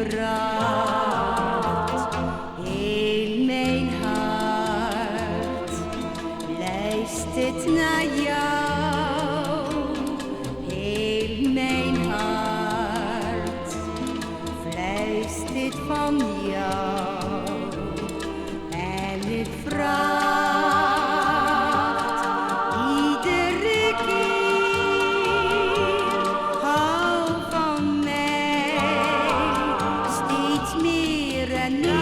bracht. In mijn hart luistert naar jou. Heel mijn hart fluistert van jou. En het vraagt iedere keer: hou van mij, steeds meer en meer.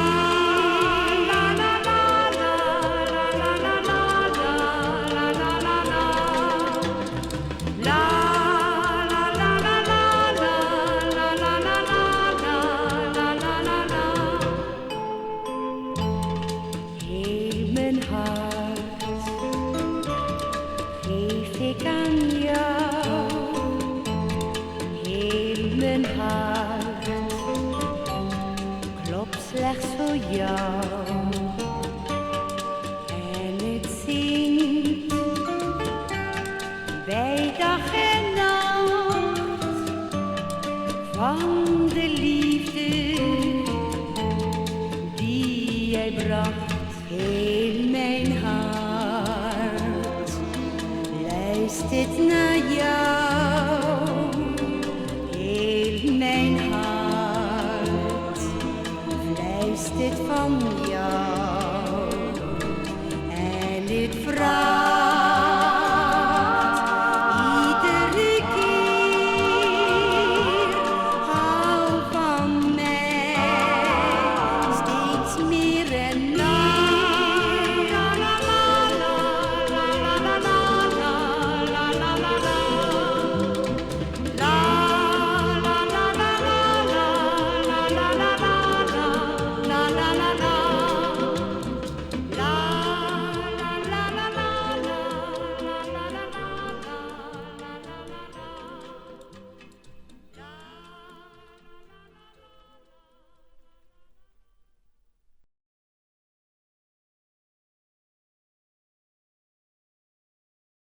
Heel mijn hart geef ik aan jou. Heel mijn hart klopt slechts voor jou. En het zingt bij dag en nacht van de liefde die jij bracht. Heel mijn hart luistert naar jou. Heel mijn hart fluistert van jou.